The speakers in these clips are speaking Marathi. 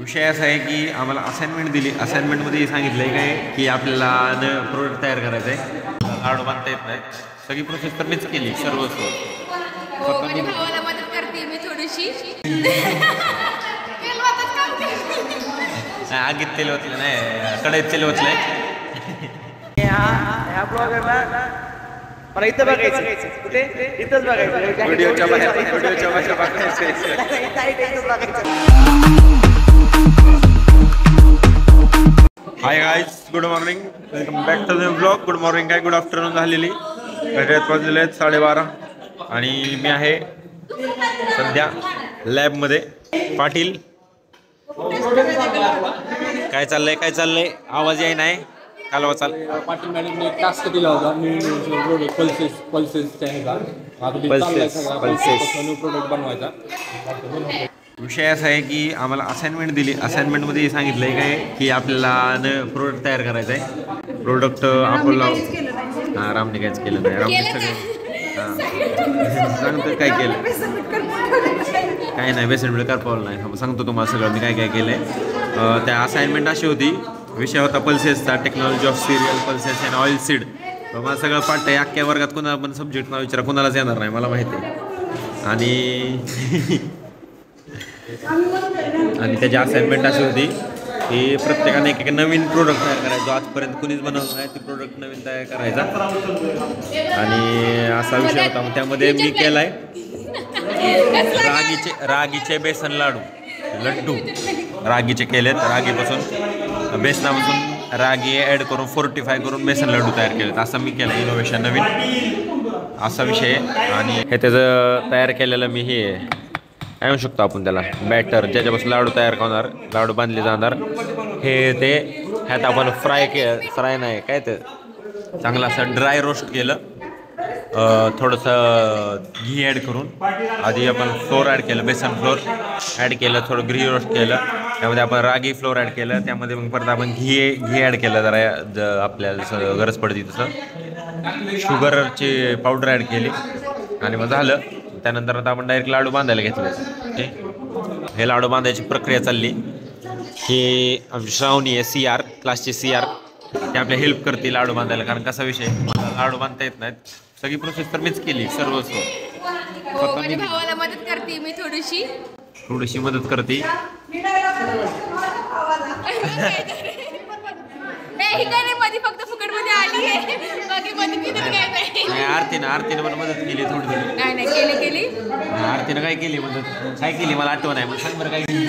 विषय असा आहे की आम्हाला असाइनमेंट दिली. असाइनमेंटमध्ये सांगितलं आहे काय की आपल्याला प्रोडक्ट तयार करायचं आहे. लाडू बांधता येत नाही. सगळी प्रोसेस तर मीच केली सर्व. माझ्या भावाला मदत करते मी थोडीशी. आगीत तेल ओतलं नाही, कढईत तेल ओतलंय. ह्या ब्लॉगरला मला इथं बघायचं. कुठे? इथंच बघायचं. व्हिडिओच्या बाहेर बघायचं. Hi guys, good morning, welcome back to the blog. Good morning काय गुड आफ्टरनून झालेली. घड्याळात वाजलेले आहेत 12:30 आणि मी आहे सध्या लॅबमध्ये. पाटील काय चाललंय आवाज याय नाही. कालवा चाल. पाटील मॅडमने एक टास्क दिला होता न्यू पल्सेसचा आहे का न्यू प्रोडक्ट बनवायचा. विषय असा आहे की आम्हाला असाइनमेंट दिली. असाइनमेंटमध्ये सांगितलं आहे काय की आपल्याला प्रोडक्ट तयार करायचं आहे. प्रोडक्ट आपल्याला हां रामने काहीच केलं नाही. रामने सगळं हां सांगतो काय केलं. काय नाही बेसन बिल करपावलं नाही. सांगतो तुम्हाला सगळं मी काय केलं आहे. त्या असाइनमेंट अशी होती. विषय होता पल्सेसचा, technology of cereal pulses and oil seed. मला सगळं पाठ आहे. अख्ख्या वर्गात कुणाला पण सब्जेक्ट नाव विचारा कुणालाच येणार नाही मला माहिती आहे. आणि त्याची असाइनमेंट अशी होती की प्रत्येकाने एक नवीन प्रोडक्ट तयार करायचा जो आजपर्यंत कुणीच बनवलं नाही. ती प्रोडक्ट नवीन तयार करायचा आणि असा विषय होता. मग त्यामध्ये मी केला आहे रागीचे बेसन लड्डू रागीचे केलेत. रागीपासून बेसनापासून रागी ॲड करून फोर्टिफाय करून बेसन लड्डू तयार केलेत. असं मी केलं इनोव्हेशन नवीन असा विषय. आणि हे त्याचं तयार केलेलं मी हे काय म्हणू शकतो आपण त्याला बॅटर ज्याच्यापासून लाडू तयार होणार, लाडू बांधले जाणार. हे ते ह्यात आपण फ्राय नाही काय ते चांगलं असं ड्राय रोस्ट केलं. थोडंसं घी ॲड करून आधी आपण फ्लोअर ॲड केलं, बेसन फ्लोअर ॲड केलं, थोडं घी रोस्ट केलं. त्यामध्ये आपण रागी फ्लोअर ॲड केलं. त्यामध्ये मग परत आपण घी ॲड केलं जरा आपल्याला जसं गरज पडते तसं. शुगरची पावडर ॲड केली आणि मग झालं. त्यानंतर आता आपण डायरेक्ट लाडू बांधायला घेतले. हे लाडू बांधायची प्रक्रिया चालली. ही आमची श्रावणी आहे CR क्लासची CR. ते आपल्या हेल्प करते लाडू बांधायला. कारण कसा विषय मला लाडू बांधता येत नाहीत. सगळी प्रोसेस तर मीच केली सर्व. माझ्या भावाला मदत करते मी थोडीशी मदत करते. फक्त फुकट मध्ये आली आहे. बाकी आरतीनं पण मदत केली थोडी. नाही केली. आरतीनं काय केली मदत काय केली मला आठवण आहे. मग सांग बरं काय केली.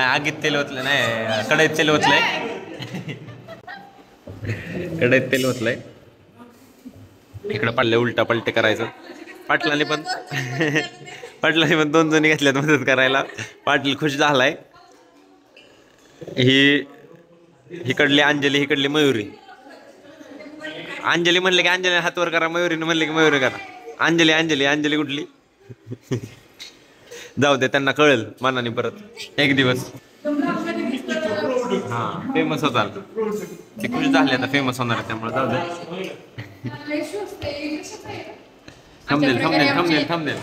आगीत तेल ओतलं नाही, कढईत तेल ओतलंय. इकडं पाडलं उलटा पलटे करायचं. पाटलाने पण 2 जणी घेतल्यात मदत करायला. पाटील खुश झालाय. हिकडली अंजली, हिकडली मयुरी. अंजली म्हणले की अंजली हातवर करा, मयुरीने म्हणले की मयुरी करा. अंजली कुठली जाऊ दे, त्यांना कळेल मनाने परत एक दिवस. हां फेमस होताल ते खुश झाले. आता फेमस होणार आहे त्यामुळे जाऊ दे. थांबदेल.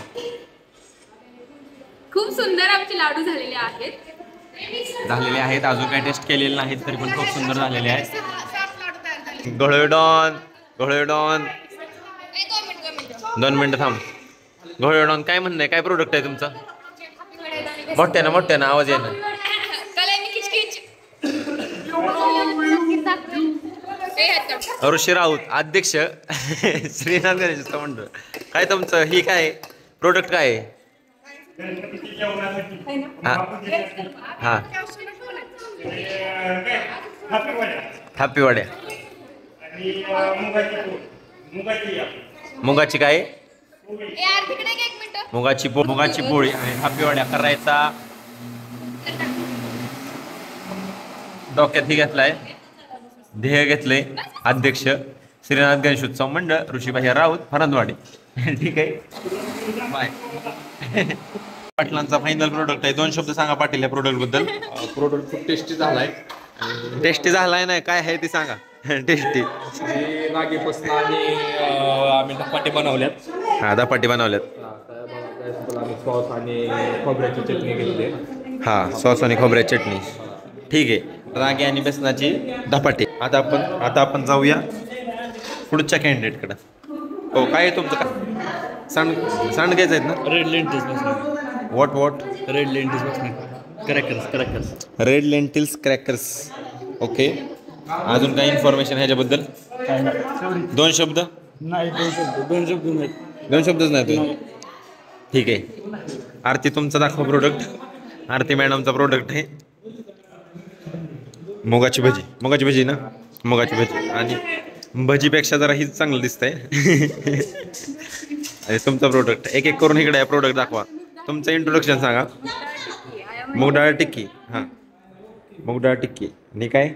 खूप सुंदर आमचे लाडू झालेले आहेत. अजून काय टेस्ट केलेले नाहीत तरी पण खूप सुंदर झालेले आहेत. घोळेडॉन 2 मिनिटं थांब. घोळेडॉन काय म्हणणं आहे, काय प्रोडक्ट आहे तुमचा? मोठ्यानं आवाज आहे ना. ऋषी राऊत अध्यक्ष श्रीनाथ गणेश मंडळ. काय तुमचं ही काय प्रोडक्ट काय आहे? हां हॅपी वड्या. मुगाची काय मुगाची पोळी आणि हॅपी वड्या करायचा. डोक्यात ही घेतलाय, ध्येय घेतलंय अध्यक्ष श्रीनाथ गणेश उत्सव मंडळ ऋषीभाई राऊत फरंदवाडी. ठीक आहे बाय. पाटलांचा फायनल प्रोडक्ट आहे. 2 शब्द सांगा पाटील या प्रोडक्ट बद्दल. प्रोडक्ट खूप टेस्टी झालाय. नाही काय आहे ते सांगा. टेस्टी रागीपासून आणि आम्ही धपाटे बनवल्यात. हां धपाटे बनवल्यात. सॉस आणि खोबऱ्याची चटणी घेतली हां, सॉस आणि खोबऱ्याची चटणी. ठीक आहे, रागी आणि बेसनाची धपाटे. आता आपण जाऊया पुढच्या कॅन्डिडेटकडं. हो, काय आहे तुमचं का सांडग्याचं आहेत ना? रेड लेंटिल्स बसणार वॉट रेड लेंटिल्स बसणार crackers red lentils crackers. Okay, अजून काही इन्फॉर्मेशन ह्याच्याबद्दल? दोन शब्द नाही, दोन शब्दच नाही तुम्ही. ठीक आहे, आरती तुमचा दाखवा प्रोडक्ट. आरती मॅडमचा प्रोडक्ट आहे मुगाची भजी ना, मुगाची भजी. आणि भजीपेक्षा जरा हीच चांगलं दिसतंय. आणि तुमचा प्रोडक्ट एक एक करून इकडे प्रोडक्ट दाखवा. तुमचं इंट्रोडक्शन सांगा. मूग डाळ टिक्की. हां, मूग डाळ टिक्की. आणि काय?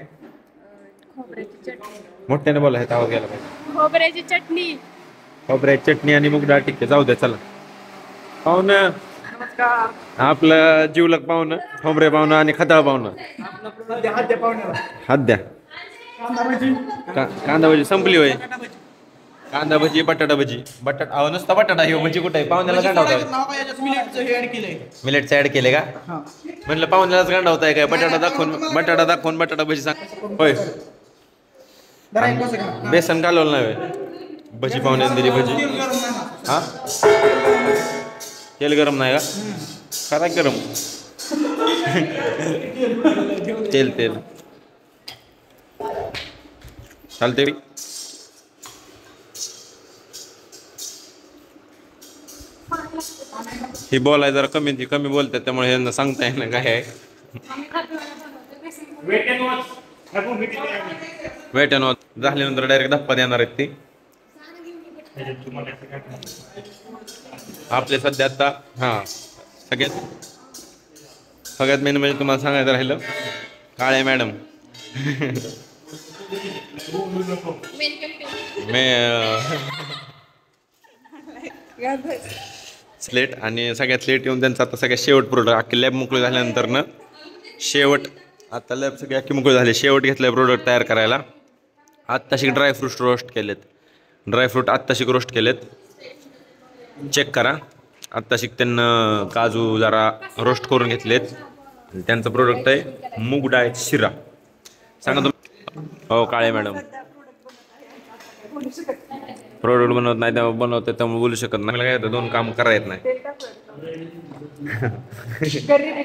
खोबऱ्याची चटणी. मोठ्याने बोला, हे तावा गेला पाहिजे. खोबऱ्याची चटणी. खोबऱ्याची चटणी आणि मूग डाळ टिक्की. जाऊ द्या, चला. पाहुणं आपलं जीवलक पाहुणं, खोबरे पाहुणं आणि खताळ पाहुणं. हात द्या. कांदा भजी संपली होय. कांदा भजी, बटाटा भजी. अहो नुसता बटाटा हे भजी कुठे आहे? पाहुण्याला गांडावताय. मिलेटचं ऍड केले का? म्हणलं पाहुण्यालाच गांडावताय काय? बटाटा दाखवून बटाटा भजी सांग. होय, बेसन घालवलं नाही होय. भजी पाहुण्याने दिली भजी. हा, तेल गरम नाही का? करा गरम. तेल चालते. ही बोलाय जरा कमी बोलतात, त्यामुळे यांना सांगता येईल ना काय आहे. वेट अँड वॉच झाल्यानंतर डायरेक्ट धप्पा देणार आहेत ती आपले सध्या. आता हां, सगळ्यात मेन म्हणजे तुम्हाला सांगायचं राहिलं, काळे मॅडम स्लेट. आणि सगळ्यात स्लेट येऊन त्यांचं आता सगळ्यात शेवट प्रोडक्ट अख्खी लॅब मोकळी झाल्यानंतर ना शेवट. आता लॅब सगळी अख्खी मोकळी झाली, शेवट घेतलं प्रोडक्ट तयार करायला. आत्ताशी ड्रायफ्रूट रोस्ट केलेत. चेक करा. आत्ताशी त्यांना काजू जरा रोस्ट करून घेतलेत. त्यांचं प्रोडक्ट आहे मूग डाळ शिरा. सांगा तुम्ही. हो, काळे मॅडम प्रोडक्ट बनवत नाही, त्यामुळे बनवते त्यामुळे बोलू शकत नाही. मला काय होतं, दोन काम करायचं नाही.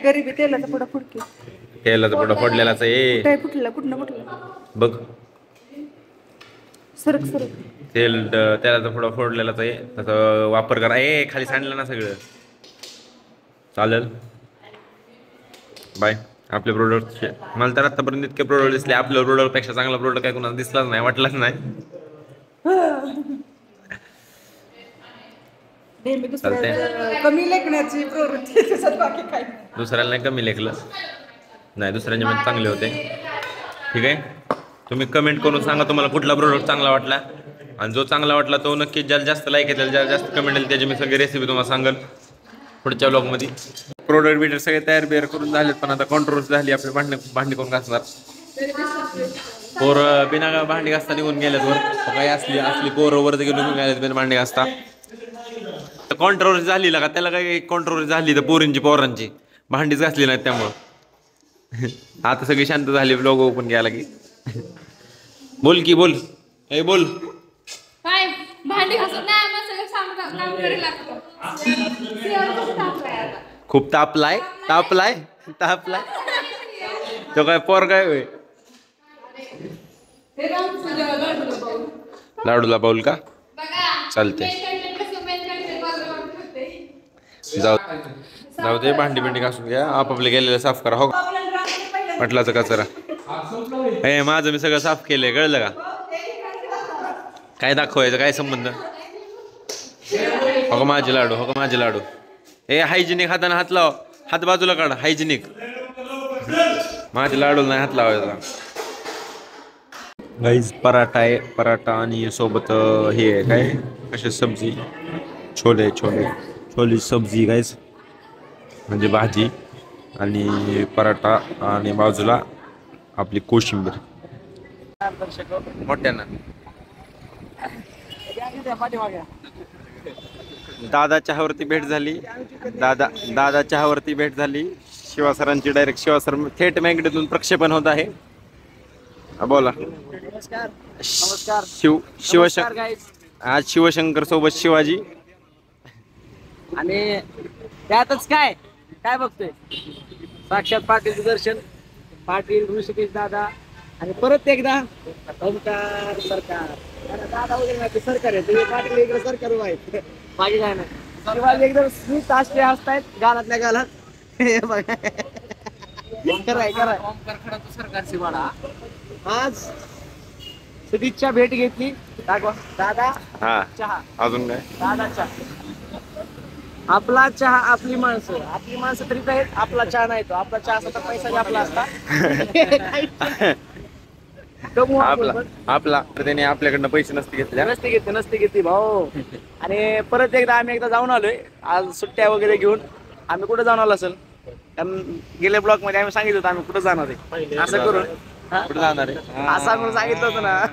गरीबी तेलाचा पुढं फुडकी. तेलाचा पुढं फोडलेलाच आहे. कुठलं बघ, सरक तेलाचा पुढं फोडलेलाच आहे. त्याचा वापर करा. खाली सांडलं ना सगळं. चालेल, बाय. आपले प्रोडक्ट मला तर आतापर्यंत इतके प्रोडक्ट दिसले. आपल्या प्रोडक्टपेक्षा चांगला प्रोडक्ट काय कोणाला दिसलाच नाही, वाटलाच नाही. कमी लेखण्याची प्रवृत्ती, दुसऱ्याला नाही कमी लेखलं नाही, दुसऱ्यांचे म्हणजे चांगले होते. ठीक आहे, तुम्ही कमेंट करून सांगा तुम्हाला कुठला प्रोडक्ट चांगला वाटला. आणि जो चांगला वाटला तो नक्कीच ज्याला जास्त लाईक येतील, ज्याला जास्त कमेंट येईल त्याची मी सगळी रेसिपी तुम्हाला सांगेल पुढच्या ब्लॉगमध्ये. प्रोडक्ट बिडक्ट सगळे तयार करून झालेत, पण आता कंट्रोवर्सी झाली. आपली भांडी कोण घासणार? पोरं बिना भांडी घासता निघून गेल्यात वर. काही असली पोरं वर निघून गेल्यात बिना भांडी घासता. कॉन्ट्रोवर्सी झाली का? त्याला काही कॉन्ट्रोवर्सी झाली तर पोरांची भांडीच घासली नाहीत त्यामुळं. आता सगळी शांत झाली ब्लॉग ओपन केला की. बोल की बोल. बोल. काय भांडी घासत नाही, आम्हाला सगळं काम करायला लागतं. खूप तापलाय. तो काय पोर काय होय? लाडूला पाऊल का? चालते, जाऊ दे. भांडी घासून घ्या, आपापले गेलेलं साफ करा. हो, म्हटलाच कचरा. माझं मी सगळं साफ केलंय, कळलं का? काय दाखवायचं, काय संबंध? हो माझे लाडू. हायजिनिक हाताने हात लाव. हात बाजूला काढ. हायजिनिक. माझे लाडू नाही हात लावायचा. गाईज पराठा आहे. पराठा आणि सोबत हे आहे काय, कशी सब्जी, छोले सब्जी गाईज, म्हणजे भाजी आणि पराठा आणि बाजूला आपली कोशिंबीर. मोठ्यानं दादा चहावरती भेट झाली. दादा चहावरती भेट झाली. शिवा सरांची डायरेक्ट शिवा सर थेट मॅगडीतून प्रक्षेपण होत आहे. बोला. नमस्कार शिवशंकर गाईज. आज शिवशंकर सोबत शिवाजी. आणि त्यातच काय काय बघतोय साक्षात पाटीलचं दर्शन. पाटील ऋषिकेश दादा आणि परत एकदा ओमकार सरकार. अरे दादा वगैरे नाही ते सरकार आहे तुम्ही पाटील इकडे सरकार आहेत बाकी काय नाही. शिवाजी एकदम स्मित हास्य हसतायत गालातल्या गालात. हे बघा खरंय सरकारची वाडा. आज सदिच्छा भेट घेतली. दाखवा दादा हा चहा. अजून काय दादा चहा. आपला चहा आपली माणसं तरी आहेत. आपला चहा नाही तो आपला चहा स्वतः पैसा आपला असता. कमवू आपण पण. आपला त्याने आपल्याकडनं पैसे नसते घेतली भाऊ. आणि परत एकदा जाऊन आलोय आज सुट्ट्या वगैरे घेऊन. आम्ही कुठे जाऊन आलो असेल कारण गेल्या ब्लॉक मध्ये आम्ही सांगितलं होतं आम्ही कुठं जाणार आहे असं करून. कुठे जाणार आहे असं म्हणून सांगितलं होतं ना.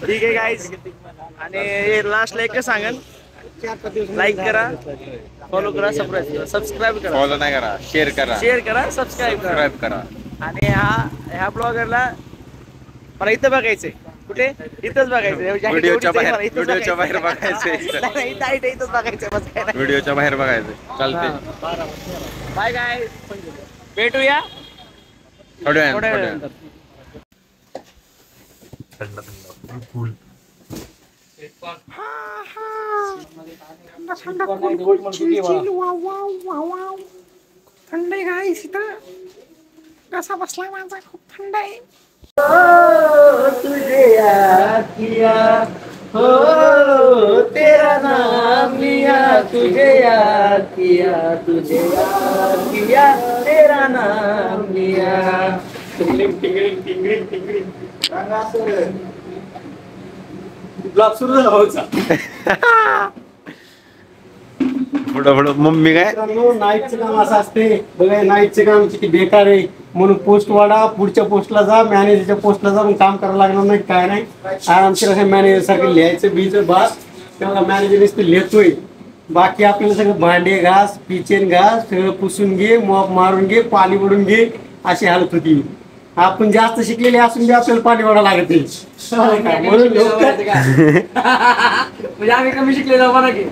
ठीक आहे गाईज. आणि लास्टला एक सांगन लाईक करा फॉलो करा सबस्क्राईब करा. फॉलो नाही करा शेअर करा सबस्क्राईब करा. आणि ह्या ब्लॉगरला मला इथं बघायचंय. कुठे इथंच बघायचं. व्हिडिओच्या बाहेर बघायचंय. इथंच बघायचं बस काय नाही. व्हिडिओच्या बाहेर बघायचं चालते. बाय गाय भेटूया थोड्या थोड्या वेळाने. वेळानंतर. थंड आहे काय इथं कसा बसलाय माझा खूप थंड आहे. तुझे याद किया हो तेरा नाम लिया. तुझे याद किया तेरा नाम लिया. ब्लॉग सुरू झाला भाऊचा. पुढं मम्मी काय नाईटचं काम असं असते बघा. नाईटचं काम किती बेकार आहे म्हणून पोस्ट वाढा. पुढच्या पोस्टला जा मॅनेजरच्या पोस्टला जा मग काम करायला लागणार नाही काय नाही. आरामशीर असं मॅनेजर सारखं लिहायचं बीचं बास. त्याला मॅनेजर नुसतं लिहितोय. बाकी आपल्याला सगळं भांडे घास किचन घास सगळं पुसून घे मॉप मारून घे पाणी ओढून घे अशी हालत होती. आपण जास्त शिकलेले असून बी आपल्याला पाणी ओढा लागते म्हणून लोक म्हणजे आम्ही कमी शिकलेलो म्हणा की.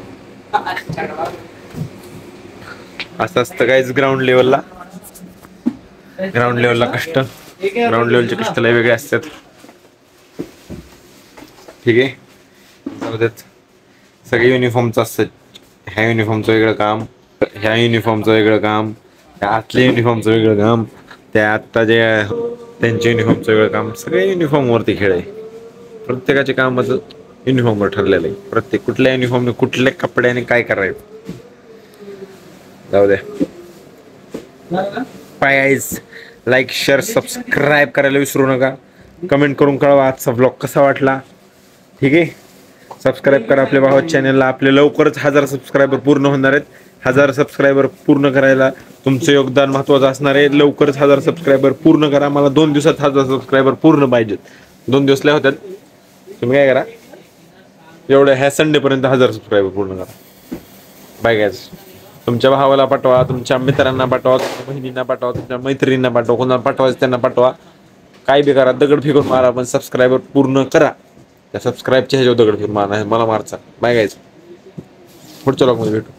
असं असतं काहीच ग्राउंड लेवलला कष्ट. ग्राउंड लेवलचे कष्ट लय वेगळे असतात. ठीक आहे जाऊ देत. सगळे युनिफॉर्मचं असतात. ह्या युनिफॉर्मचं वेगळं काम ह्या युनिफॉर्मचं वेगळं काम त्या आतल्या युनिफॉर्मचं वेगळं काम त्या आत्ता जे त्यांच्या युनिफॉर्मचं वेगळं काम. सगळे युनिफॉर्मवरती खेळ आहे. प्रत्येकाच्या कामाचं युनिफॉर्मवर ठरलेलं आहे. प्रत्येक कुठल्या युनिफॉर्मने कुठल्या कपड्याने काय करायचं. जाऊ द्या. पायज लाईक शेअर सबस्क्राईब करायला विसरू नका. कमेंट करून कळवा आजचा ब्लॉग कसा वाटला. ठीक आहे सबस्क्राईब करा आपल्या भावाच्या चॅनलला. आपले लवकरच 1000 सबस्क्रायबर पूर्ण होणार आहेत. 1000 सबस्क्रायबर पूर्ण करायला तुमचं योगदान महत्त्वाचं असणार आहे. लवकरच 1000 सबस्क्रायबर पूर्ण करा. मला 2 दिवसात 1000 सबस्क्रायबर पूर्ण पाहिजेत. 2 दिवस लय होतात. तुम्ही काय करा एवढ्या ह्या संडेपर्यंत 1000 सबस्क्रायबर पूर्ण करा. Bye guys. तुमच्या भावाला पाठवा तुमच्या मित्रांना पाठवा तुमच्या बहिणींना पाठवा तुमच्या मैत्रिणींना पाठवा. कोणाला पाठवायचं त्यांना पाठवा. काय बी करा दगड फेकून मारा पण सबस्क्रायबर पूर्ण करा. त्या सबस्क्राईबच्या ह्याच्यावर दगड फेकून मारा मला मारचा. Bye guys. पुढच्या ब्लॉगमध्ये भेटू.